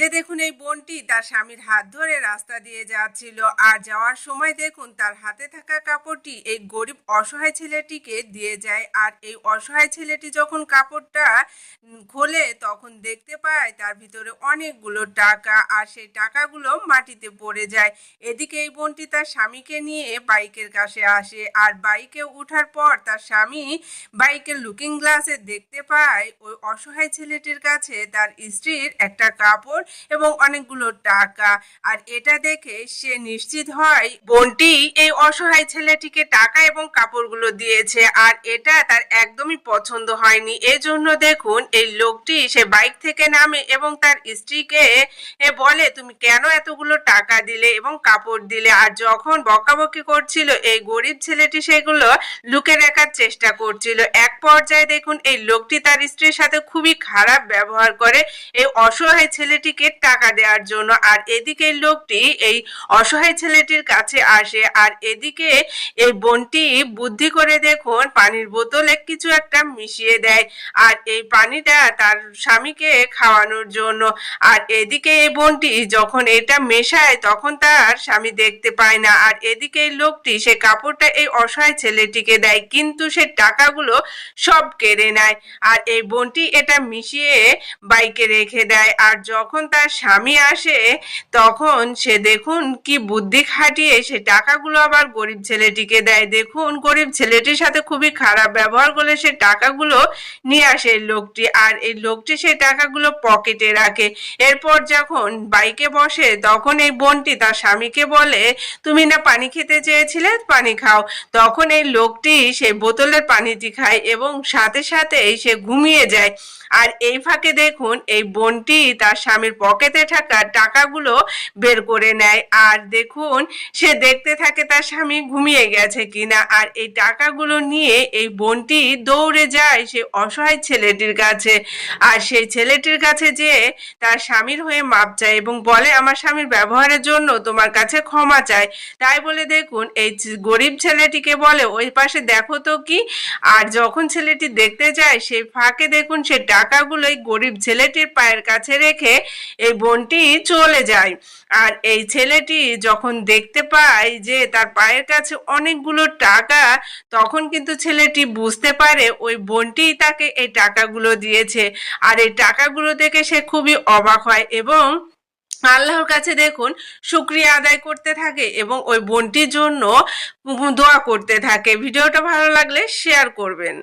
যে দেখুন এই বোনটি তার স্বামীর হাত ধরে রাস্তা দিয়ে যাচ্ছিল, আর যাওয়ার সময় দেখুন তার হাতে থাকা কাপড়টি এই গরিব অসহায় ছেলেটিকে দিয়ে যায়। আর এই অসহায় ছেলেটি যখন কাপড়টা খোলে তখন দেখতে পায় তার ভিতরে অনেকগুলো টাকা, আর সেই টাকাগুলো মাটিতে পড়ে যায়। এদিকে এই বোনটি তার স্বামীকে নিয়ে বাইকের কাছে আসে, আর বাইকে ওঠার পর তার স্বামী বাইকের লুকিং গ্লাসে দেখতে পায় ওই অসহায় ছেলেটির কাছে তার স্ত্রীর একটা কাপড় এবং অনেকগুলো টাকা। আর এটা দেখে সে নিশ্চিত হয় বোনটি এই অসহায় ছেলেটিকে টাকা এবং কাপড়গুলো দিয়েছে, আর এটা তার একদমই পছন্দ হয়নি। এজন্য দেখুন এই লোকটি সে বাইক থেকে নামে এবং তার স্ত্রীকে বলে, তুমি কেন এতগুলো টাকা দিলে এবং কাপড় দিলে? আর যখন বকাবকি করছিল এই গরিব ছেলেটি সেগুলো লুকে রাখার চেষ্টা করছিল। এক পর্যায়ে দেখুন এই লোকটি তার স্ত্রীর সাথে খুবই খারাপ ব্যবহার করে এই অসহায় ছেলেটিকে টাকা দেওয়ার জন্য। আর এদিকে লোকটি এই অসহায় ছেলেটির কাছে আসে, আর এদিকে এই বোনটি বুদ্ধি করে দেখুন পানির বোতলে কিছু একটা মিশিয়ে দেয়, আর এই পানিটা তার স্বামীকে খাওয়ানোর জন্য। আর এদিকে এই বোনটি যখন এটা মেশায় তখন তার স্বামী দেখতে পায় না। আর এদিকে এই লোকটি সে কাপড়টা এই অসহায় ছেলেটিকে দেয়, কিন্তু সে টাকাগুলো সব কেড়ে নেয়। আর এই বোনটি এটা মিশিয়ে বাইকে রেখে দেয়। আর যখন তার স্বামী আসে তখন সে দেখুন কি বুদ্ধি খাটিয়ে সে টাকাগুলো আবার গরিব ছেলেটিকে দেয়। দেখুন গরিব ছেলেটির সাথে খুবই খারাপ ব্যবহার করে সে টাকাগুলো নিয়ে আসে এই লোকটি, আর এই লোকটি সেই টাকাগুলো পকেটে রাখে। এরপর যখন বাইকে বসে তখন এই বোনটি তার স্বামীকে বলে, তুমি না পানি খেতে চেয়েছিলে, পানি খাও। তখন এই লোকটি সেই বোতলের পানিটি খায় এবং সাথে সাথে সে ঘুমিয়ে যায়। আর এই ফাঁকে দেখুন এই বোনটি তার স্বামীর পকেটে থাকা টাকাগুলো বের করে নেয়, আর দেখুন সে দেখতে থাকে তার স্বামী ঘুমিয়ে গেছে কিনা। আর এই টাকাগুলো নিয়ে এই বোনটি দৌড়ে যায় সে অসহায় ছেলেটির কাছে, আর সেই ছেলেটির কাছে যেয়ে তার স্বামীর হয়ে মাপ চায় এবং বলে, আমার স্বামীর ব্যবহারের জন্য তোমার কাছে ক্ষমা চায়। তাই বলে দেখুন এই গরিব ছেলেটিকে বলে, ওই পাশে দেখো তো কি। আর যখন ছেলেটি দেখতে যায় সেই ফাঁকে দেখুন সে টাকাগুলো এই গরিব ছেলেটির পায়ের কাছে রেখে এই বোনটি চলে যায়। আর এই ছেলেটি যখন দেখতে পায় যে তার পায়ের কাছে অনেকগুলো টাকা, তখন কিন্তু ছেলেটি বুঝতে পারে ওই বোনটি তাকে এই টাকাগুলো দিয়েছে। আর এই টাকাগুলো দেখে সে খুবই অবাক হয় এবং আল্লাহর কাছে দেখুন শুকরিয়া আদায় করতে থাকে এবং ওই বোনটির জন্য দোয়া করতে থাকে। ভিডিওটা ভালো লাগলে শেয়ার করবেন।